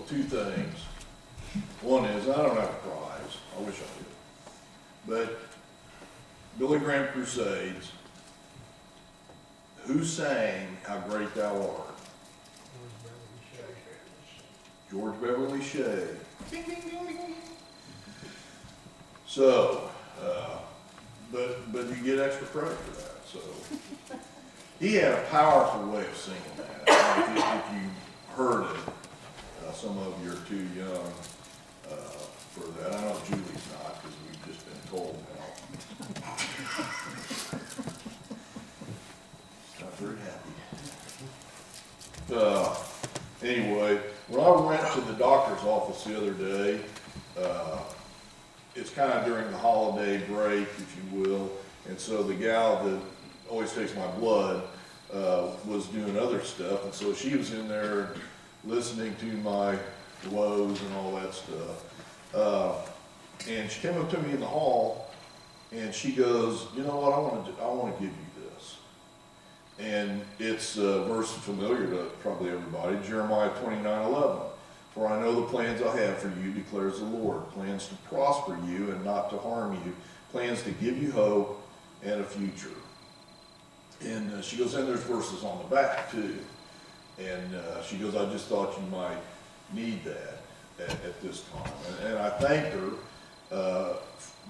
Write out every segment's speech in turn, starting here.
two things. One is, I don't have a prize. I wish I did. But Billy Graham Crusades, who sang How Great Thou Art? George Beverly Shea. Ding, ding, ding, ding. So, but you get extra credit for that. So he had a powerful way of singing that. If you heard it, some of you are too young for that. I know Julie's not, because we've just been told now. Not very happy. Anyway, when I went to the doctor's office the other day, it's kind of during the holiday break, if you will, and so the gal that always takes my blood was doing other stuff, and so she was in there listening to my woes and all that stuff. And she came up to me in the hall, and she goes, "You know what? I want to give you this." And it's a verse familiar to probably everybody, Jeremiah 29:11. "For I know the plans I have for you, declares the Lord, plans to prosper you and not to harm you, plans to give you hope and a future." And she goes, and there's verses on the back too. And she goes, "I just thought you might need that at this time." And I thanked her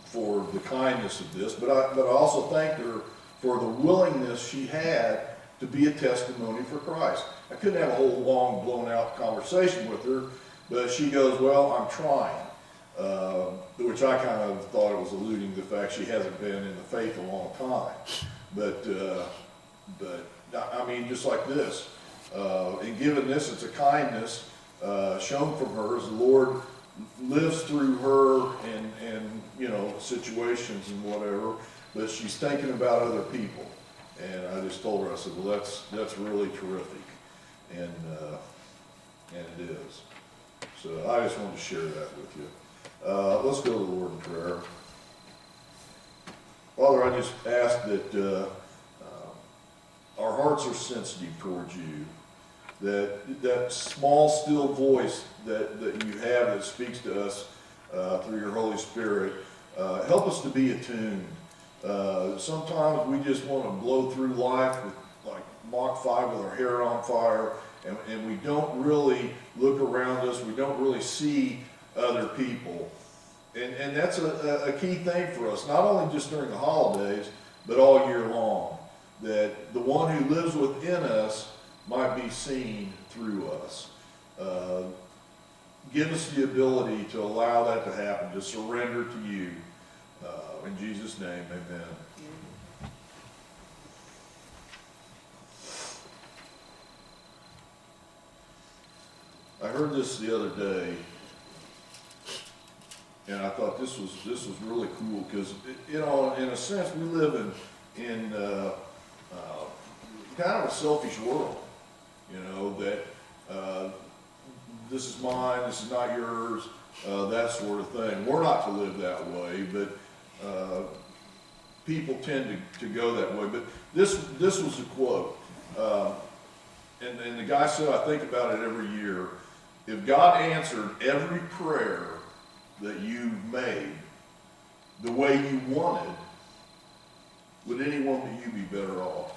for the kindness of this, but I also thanked her for the willingness she had to be a testimony for Christ. I couldn't have a whole long, blown-out conversation with her, but she goes, "Well, I'm trying," which I kind of thought it was alluding to the fact she hasn't been in the faith a long time. But I mean, just like this, in giving this, it's a kindness shown from her as the Lord lives through her and you know, situations and whatever, but she's thinking about other people. And I just told her, I said, "Well, that's really terrific," and it is. So I just wanted to share that with you. Let's go to the Lord in prayer. Father, I just ask that our hearts are sensitive towards you, that small, still voice that you have that speaks to us through your Holy Spirit. Help us to be attuned. Sometimes we just want to blow through life with like Mach 5 with our hair on fire, and we don't really look around us. We don't really see other people. And that's a key thing for us, not only just during the holidays, but all year long, that the one who lives within us might be seen through us. Give us the ability to allow that to happen, to surrender to you. In Jesus' name, amen. I heard this the other day, and I thought this was really cool because, you know, in a sense, we live in kind of a selfish world. You know, that this is mine, this is not yours, that sort of thing. We're not to live that way, but people tend to go that way. But this was a quote, and the guy said, I think about it every year. If God answered every prayer that you made the way you wanted, would anyone but you be better off?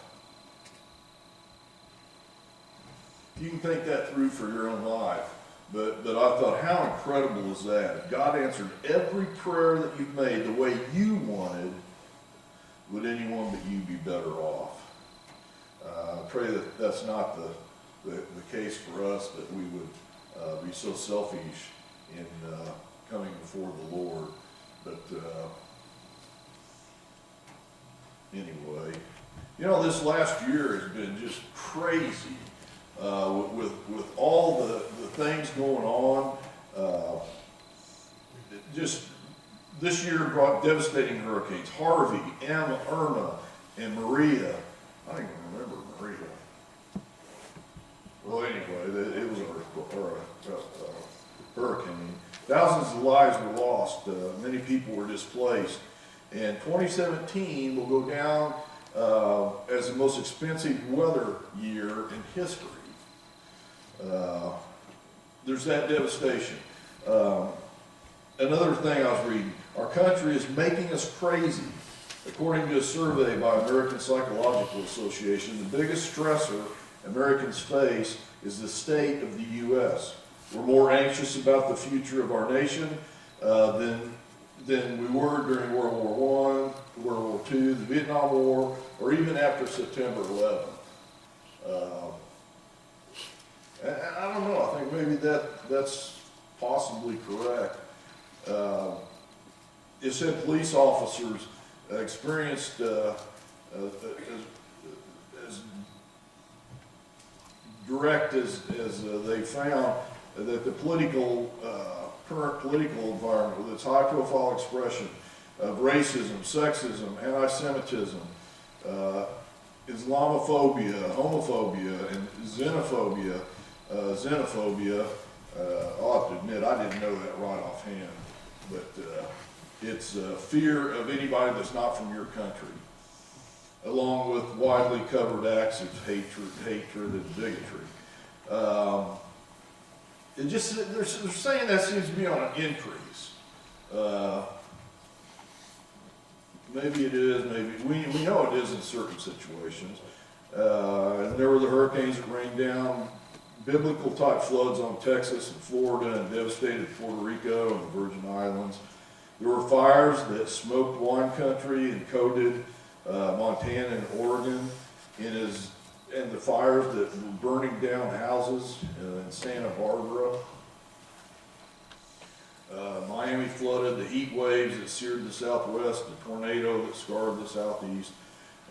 You can think that through for your own life, but I thought, how incredible is that? If God answered every prayer that you've made the way you wanted, would anyone but you be better off? I pray that that's not the case for us, that we would be so selfish in coming before the Lord. But anyway, you know, this last year has been just crazy. With all the things going on, just this year brought devastating hurricanes: Harvey, Irma, and Maria. I don't even remember Maria. Well, anyway, it was a hurricane. Thousands of lives were lost. Many people were displaced. And 2017 will go down as the most expensive weather year in history. there's that devastation. Another thing I was reading, our country is making us crazy. According to a survey by American Psychological Association, the biggest stressor Americans face is the state of the U.S. We're more anxious about the future of our nation than we were during World War I, World War II, the Vietnam War, or even after September 11th. And I don't know, I think maybe that's possibly correct. It said police officers experienced as direct as they found that the current political environment with its high-profile expression of racism, sexism, anti-Semitism, Islamophobia, homophobia, and xenophobia. I'll have to admit, I didn't know that right offhand, but it's fear of anybody that's not from your country, along with widely covered acts of hatred and bigotry. They're saying that seems to be on an increase. Maybe it is, maybe, we know it is in certain situations. And there were the hurricanes that rained down, biblical type floods on Texas and Florida and devastated Puerto Rico and the Virgin Islands. There were fires that smoked wine country and coated Montana and Oregon, and the fires that were burning down houses in Santa Barbara. Miami flooded, the heat waves that seared the southwest, the tornado that scarred the southeast,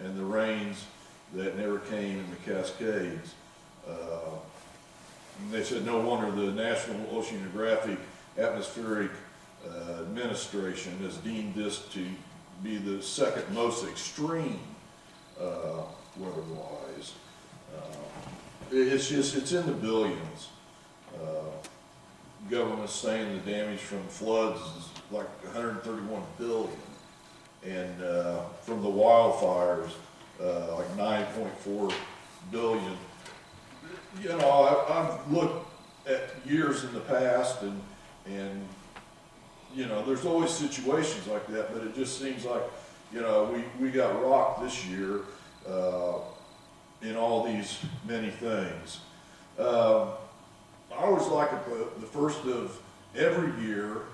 and the rains that never came in the Cascades. And they said no wonder the National Oceanographic Atmospheric Administration has deemed this to be the second most extreme weather-wise. It's in the billions. Government's saying the damage from floods is like 131 billion, and from the wildfires, like 9.4 billion. You know, I've looked at years in the past, and you know, there's always situations like that, but it just seems like, you know, we got rocked this year in all these many things. I always like it the first of every year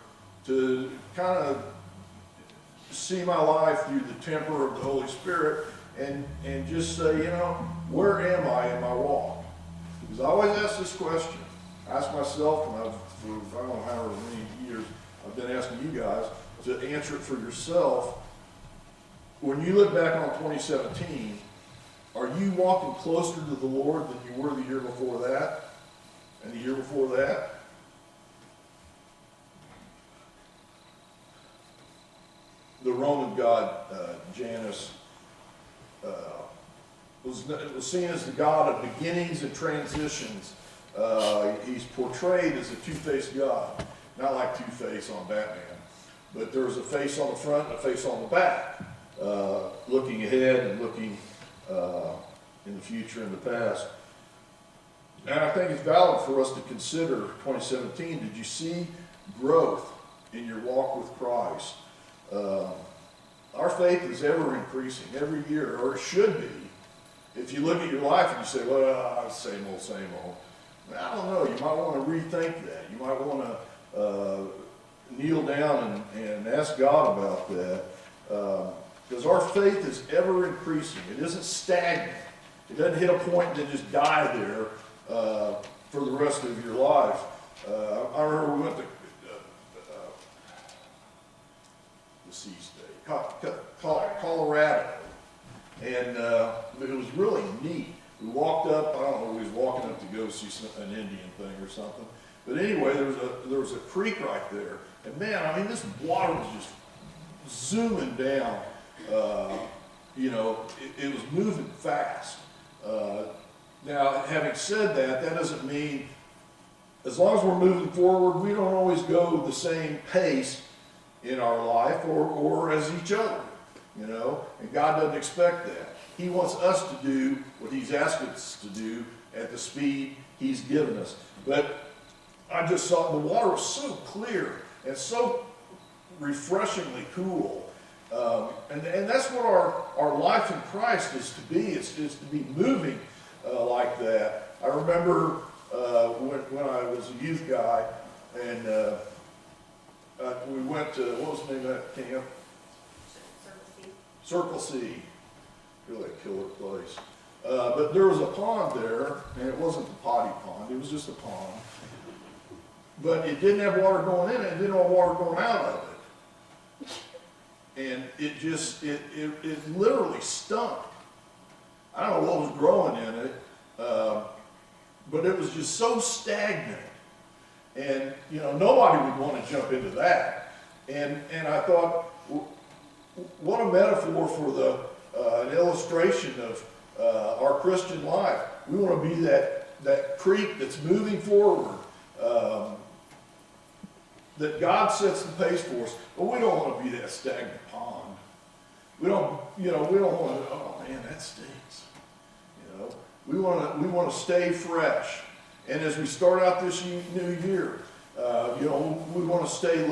to kind of see my life through the temper of the Holy Spirit and just say, you know, where am I in my walk? Because I always ask this question. I ask myself, and for I don't know however many years I've been asking you guys to answer it for yourself. When you look back on 2017, are you walking closer to the Lord than you were the year before that? And the year before that? The Roman god Janus was seen as the god of beginnings and transitions. He's portrayed as a two-faced god, not like Two-Face on Batman, but there's a face on the front and a face on the back, looking ahead and looking in the future and the past. And I think it's valid for us to consider 2017. Did you see growth in your walk with Christ? Our faith is ever increasing every year, or it should be. If you look at your life and you say, well, same old, same old. I don't know, you might want to rethink that. You might want to kneel down and ask God about that. Because our faith is ever increasing. It isn't stagnant. It doesn't hit a point and then just die there for the rest of your life. I remember we went to the sea state, Colorado, and it was really neat. We walked up, I don't know, we was walking up to go see an Indian thing or something. But anyway, there was a creek right there. And man, I mean, this water was just zooming down. You know, it was moving fast. Now, having said that, that doesn't mean, as long as we're moving forward, we don't always go the same pace in our life or as each other, you know, and God doesn't expect that. He wants us to do what He's asked us to do at the speed He's given us. But I just saw the water was so clear and so refreshingly cool. And that's what our life in Christ is to be. It's to be moving like that. I remember when I was a youth guy, and we went to, what was the name of that camp? Circle C. Really a killer place. But there was a pond there, and it wasn't the potty pond, it was just a pond. But it didn't have water going in it, it didn't have water going out of it. And it just, it literally stunk. I don't know what was growing in it, but it was just so stagnant. And, you know, nobody would want to jump into that. And I thought, what a metaphor for an illustration of our Christian life. We want to be that creek that's moving forward, that God sets the pace for us, but we don't want to be that stagnant pond. We don't want to, oh man, that stinks. You know, we want to stay fresh. And as we start out this new year, we want to stay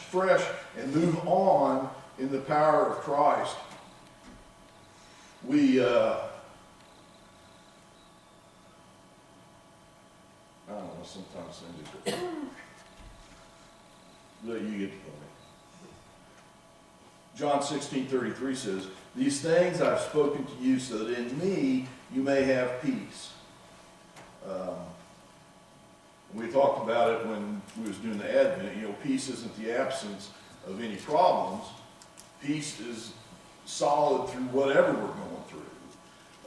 fresh and move on in the power of Christ. We, I don't know, sometimes things are but you get the point. John 16:33 says, "These things I've spoken to you so that in me you may have peace." We talked about it when we was doing the Advent. You know, peace isn't the absence of any problems. Peace is solid through whatever we're going through.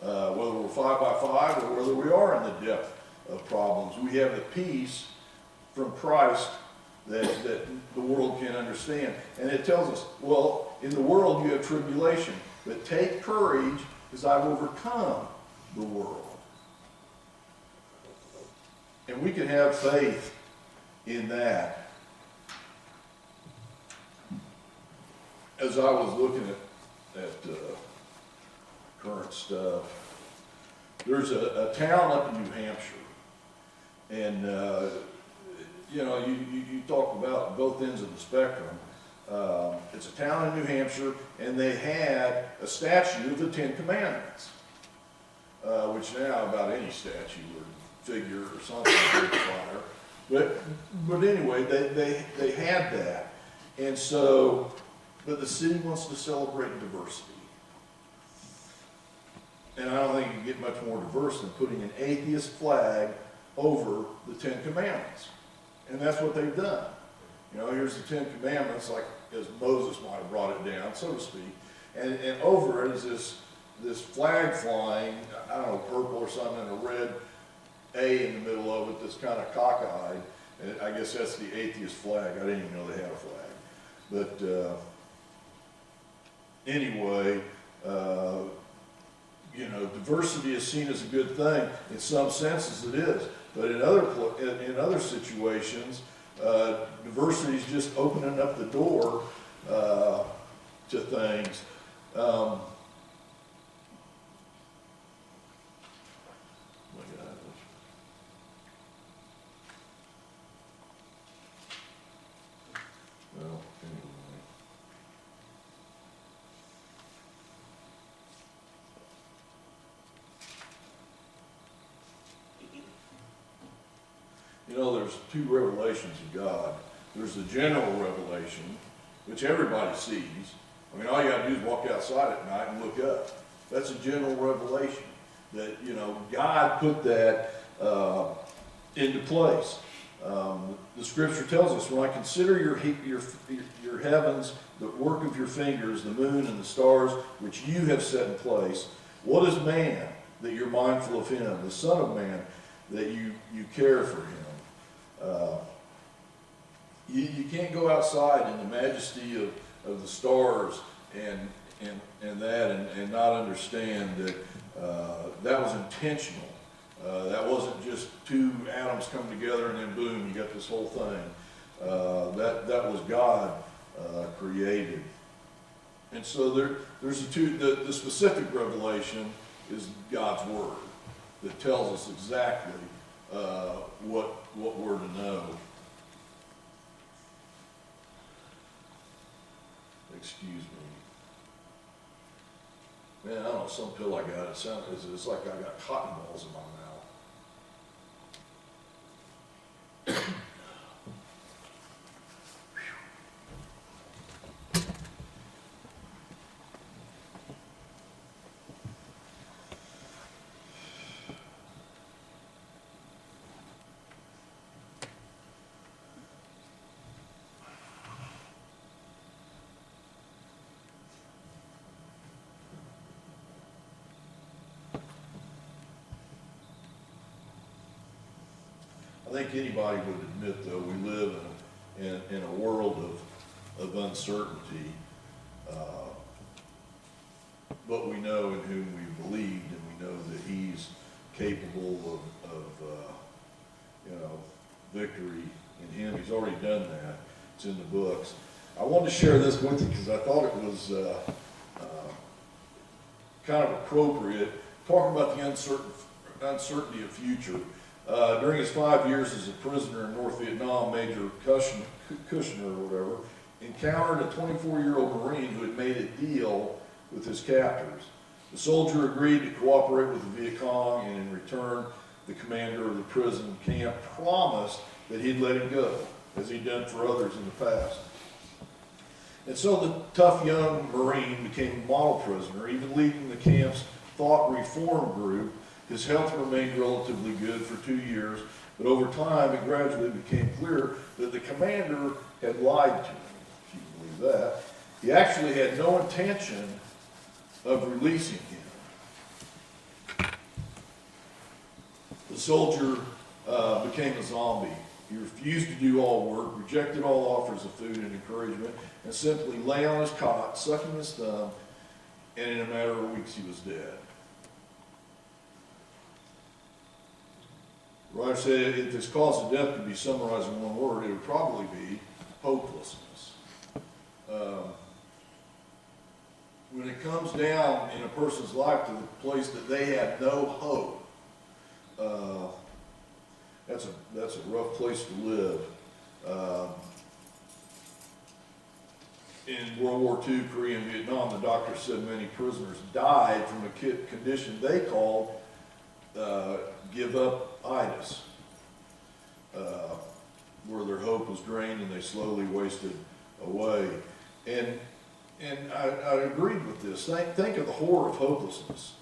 Whether we're 5 by 5 or whether we are in the depth of problems. We have the peace from Christ that the world can't understand. And it tells us, well, in the world you have tribulation, but take courage because I've overcome the world. And we can have faith in that. As I was looking at current stuff, there's a town up in New Hampshire, and you talk about both ends of the spectrum. It's a town in New Hampshire, and they had a statue of the Ten Commandments, which now about any statue or figure or something is fire. But anyway, they had that, and so, but the city wants to celebrate diversity. And I don't think you can get much more diverse than putting an atheist flag over the Ten Commandments. And that's what they've done. You know, here's the Ten Commandments, like as Moses might have brought it down, so to speak. And over it is this flag flying, I don't know, purple or something, and a red A in the middle of it that's kind of cockeyed. And I guess that's the atheist flag. I didn't even know they had a flag. But anyway, diversity is seen as a good thing. In some senses it is. But in other situations, diversity is just opening up the door to things. Well, anyway. You know, there's two revelations of God. There's the general revelation, which everybody sees. I mean, all you gotta do is walk outside at night and look up. That's a general revelation. That, God put that into place. The scripture tells us, when I consider your heavens, the work of your fingers, the moon and the stars, which you have set in place, what is man that you're mindful of him, the Son of Man that you care for him? You can't go outside in the majesty of the stars and not understand that that was intentional. That wasn't just two atoms come together and then boom, you got this whole thing. That was God created. And so there's the specific revelation is God's Word that tells us exactly what we're to know. Excuse me. Man, I don't know, some pill I got, it's like I got cotton balls in my mouth. I think anybody would admit, though, we live in a world of uncertainty, but we know in whom we believed, and we know that He's capable of victory in Him. He's already done that. It's in the books. I wanted to share this with you because I thought it was kind of appropriate, talking about the uncertainty of future. During his 5 years as a prisoner in North Vietnam, Major Kushner, or whatever, encountered a 24-year-old Marine who had made a deal with his captors. The soldier agreed to cooperate with the Viet Cong, and in return, the commander of the prison camp promised that he'd let him go, as he'd done for others in the past. And so the tough young Marine became a model prisoner, even leading the camp's thought reform group. His health remained relatively good for 2 years, but over time it gradually became clear that the commander had lied to him, if you can believe that. He actually had no intention of releasing him. The soldier became a zombie. He refused to do all work, rejected all offers of food and encouragement, and simply lay on his cot, sucking his thumb, and in a matter of weeks he was dead. Writer said if his cause of death could be summarized in one word, it would probably be hopelessness. When it comes down in a person's life to the place that they have no hope, that's a rough place to live. In World War II, Korea, and Vietnam, the doctor said many prisoners died from a condition they called give-up-itis, where their hope was drained and they slowly wasted away. And I agreed with this. Think of the horror of hopelessness.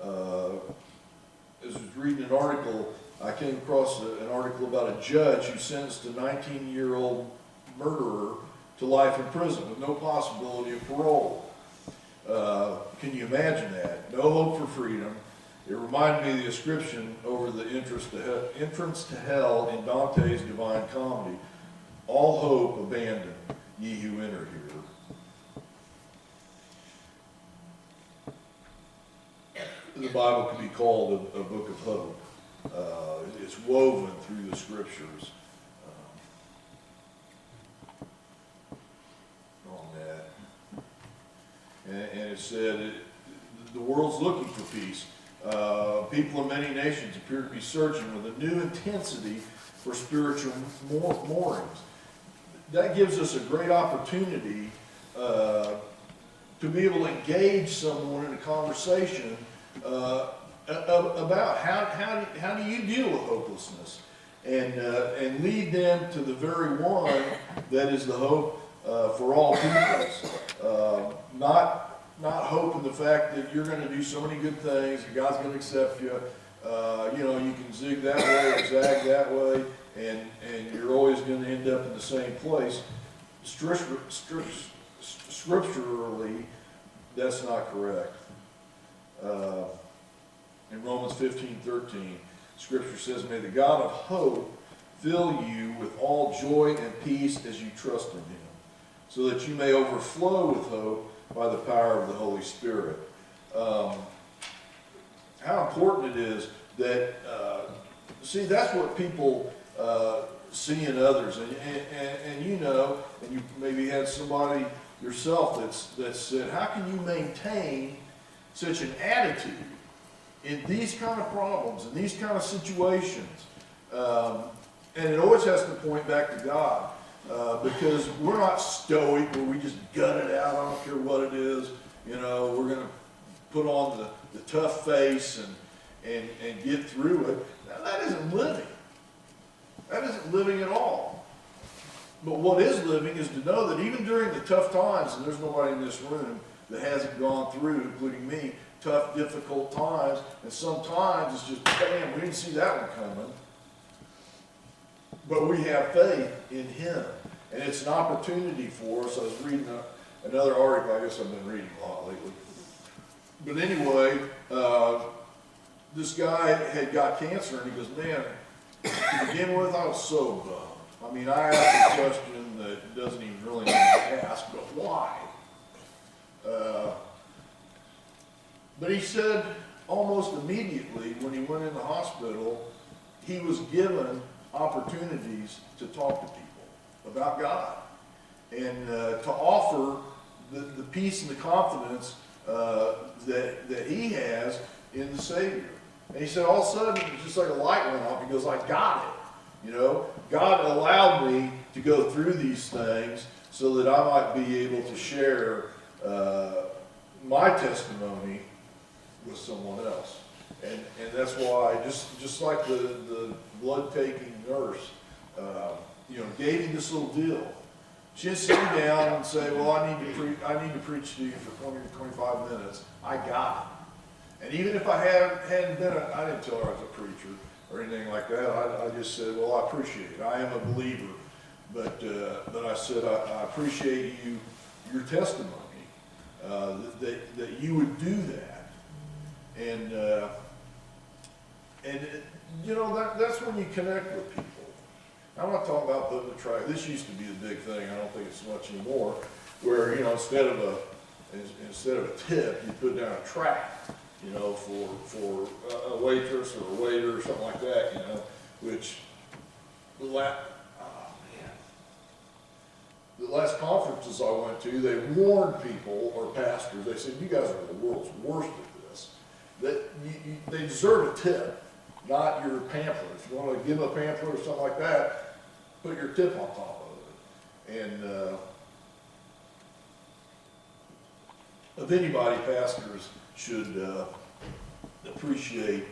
As I was reading an article, I came across an article about a judge who sentenced a 19-year-old murderer to life in prison with no possibility of parole. Can you imagine that? No hope for freedom. It reminded me of the inscription over the entrance to hell in Dante's Divine Comedy. All hope abandon, ye who enter here. The Bible can be called a book of hope. It's woven through the scriptures. On that. And it said, the world's looking for peace. People in many nations appear to be searching with a new intensity for spiritual moorings. That gives us a great opportunity to be able to engage someone in a conversation about how do you deal with hopelessness, and lead them to the very one that is the hope for all peoples. Not hope in the fact that you're going to do so many good things, and God's going to accept you. You can zig that way or zag that way, and you're always going to end up in the same place. Scripturally, that's not correct. In Romans 15:13, Scripture says, "May the God of hope fill you with all joy and peace as you trust in Him, so that you may overflow with hope by the power of the Holy Spirit." How important it is that, that's what people see in others. And you maybe had somebody yourself that said, how can you maintain such an attitude in these kind of problems, in these kind of situations? And it always has to point back to God, because we're not stoic where we just gut it out, I don't care what it is, you know, we're gonna put on the tough face and get through it. Now, that isn't living. That isn't living at all. But what is living is to know that even during the tough times, and there's nobody in this room that hasn't gone through, including me, tough, difficult times, and sometimes it's just, bam, we didn't see that one coming. But we have faith in Him, and it's an opportunity for us. I was reading another article, I guess I've been reading a lot lately. But anyway, this guy had got cancer, and he goes, man, to begin with, I was so bummed. I mean, I asked a question that doesn't even really need to ask, but why? But he said almost immediately when he went in the hospital, he was given opportunities to talk to people about God and to offer the peace and the confidence that he has in the Savior. And he said all of a sudden, it was just like a light went off. He goes, I got it. You know, God allowed me to go through these things so that I might be able to share my testimony with someone else. And that's why, just like the blood-taking nurse, you know, gave him this little deal. She didn't sit him down and say, well, I need to preach to you for 20 to 25 minutes. I got it. And even if I hadn't been, I didn't tell her I was a preacher or anything like that. I just said, well, I appreciate it. I am a believer. But I said, I appreciate your testimony, that you would do that. And you know, that's when you connect with people. I'm not talking about putting a track. This used to be the big thing. I don't think it's so much anymore. Where, you know, instead of a tip, you put down a track, you know, for a waitress or a waiter or something like that, you know, which the last conferences I went to, they warned people or pastors. They said, you guys are the world's worst at this. That they deserve a tip, not your pamphlet. If you want to give a pamphlet or something like that, put your tip on top of it. And if anybody, pastors should appreciate,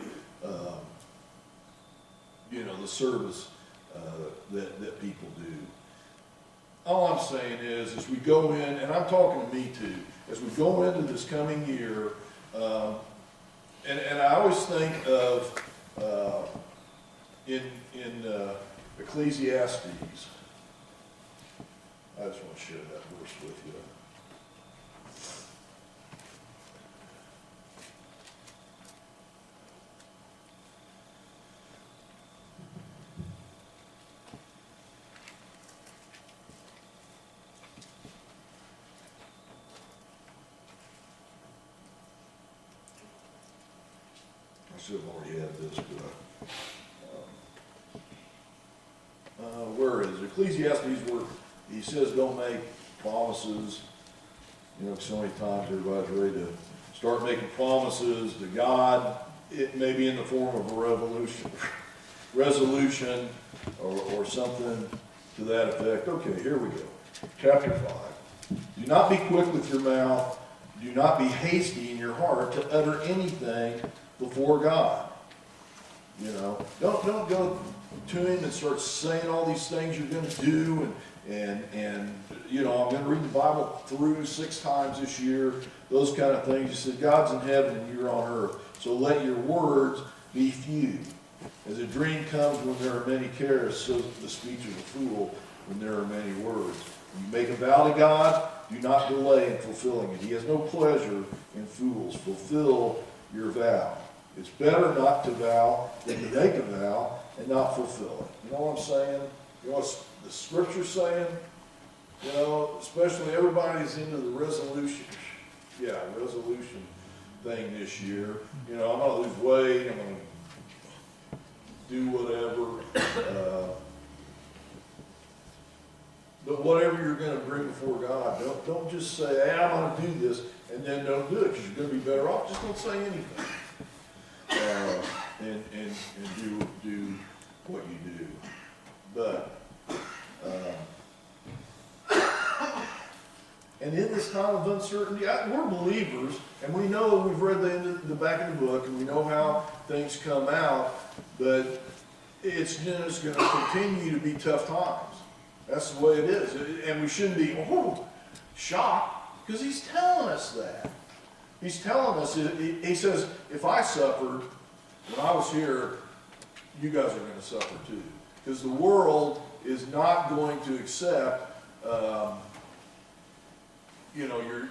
you know, the service that people do. All I'm saying is, as we go in, and I'm talking to me too, as we go into this coming year, and I always think of in Ecclesiastes. I just want to share that verse with you. I should have already had this, but where is it? Ecclesiastes, where he says don't make promises. You know, so many times everybody's ready to start making promises to God. It may be in the form of a resolution or something to that effect. Okay, here we go. Chapter 5. Do not be quick with your mouth. Do not be hasty in your heart to utter anything before God. You know, don't go to him and start saying all these things you're going to do, and you know, I'm going to read the Bible through 6 times this year, those kind of things. He said, God's in heaven and you're on earth, so let your words be few. As a dream comes when there are many cares, so the speech of a fool when there are many words. When you make a vow to God, do not delay in fulfilling it. He has no pleasure in fools. Fulfill your vow. It's better not to vow than to make a vow and not fulfill it. You know what I'm saying? You know what the scripture's saying? You know, especially everybody's into the resolution thing this year. You know, I'm going to lose weight, I'm going to do whatever. But whatever you're going to bring before God, don't just say, hey, I'm going to do this, and then don't do it, because you're going to be better off. Just don't say anything. And do what you this time of uncertainty, we're believers, and we know, we've read the back of the book, and we know how things come out, but it's just going to continue to be tough times. That's the way it is. And we shouldn't be, shocked, because he's telling us that. He's telling us, he says, if I suffered when I was here, you guys are going to suffer too. Because the world is not going to accept,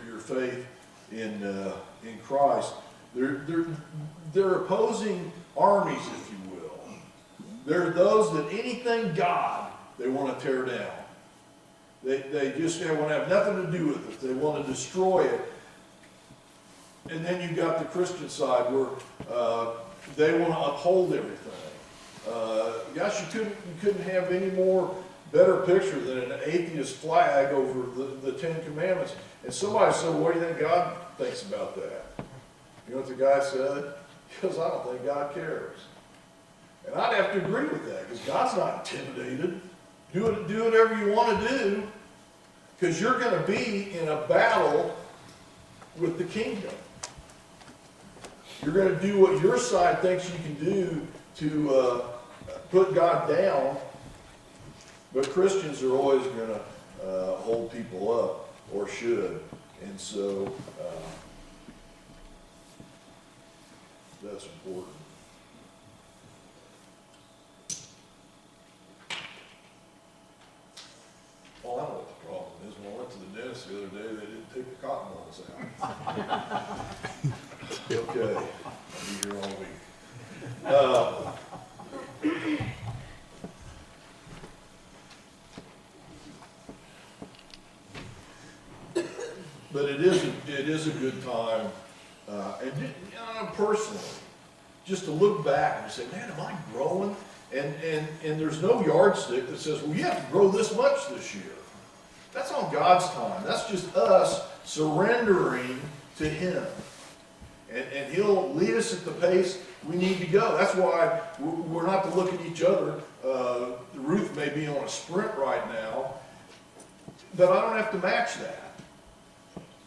your faith in Christ. They're opposing armies, if you will. They're those that anything God, they want to tear down. They just want to have nothing to do with it. They want to destroy it. And then you've got the Christian side where they want to uphold everything. Gosh, you couldn't have any more better picture than an atheist flag over the Ten Commandments. And somebody said, well, what do you think God thinks about that? You know what the guy said? He goes, I don't think God cares. And I'd have to agree with that, because God's not intimidated. Do whatever you want to do, because you're going to be in a battle with the kingdom. You're going to do what your side thinks you can do to put God down, but Christians are always going to hold people up, or should. And so that's important. Well, I know what the problem is. When I went to the dentist the other day, they didn't take the cotton balls out. Okay, I'll be here all week. But it is a good time, and personally, just to look back and say, man, am I growing? And there's no yardstick that says, well, you have to grow this much this year. That's on God's time. That's just us surrendering to Him. And He'll lead us at the pace we need to go. That's why we're not to look at each other. Ruth may be on a sprint right now, but I don't have to match that.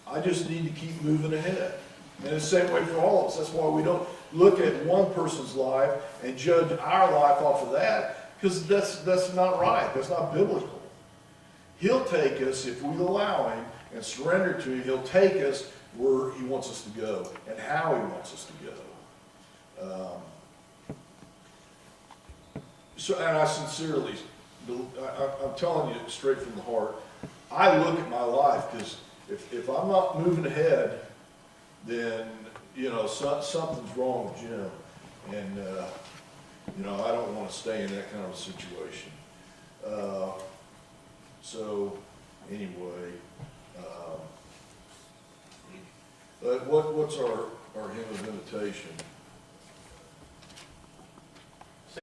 I just need to keep moving ahead. And it's the same way for all of us. That's why we don't look at one person's life and judge our life off of that, because that's not right. That's not biblical. He'll take us, if we allow Him and surrender to Him, He'll take us where He wants us to go and how He wants us to go. And I sincerely, I'm telling you straight from the heart, I look at my life, because if I'm not moving ahead, then, something's wrong with Jim. And, I don't want to stay in that kind of a situation. So, anyway, but what's our hymn of invitation?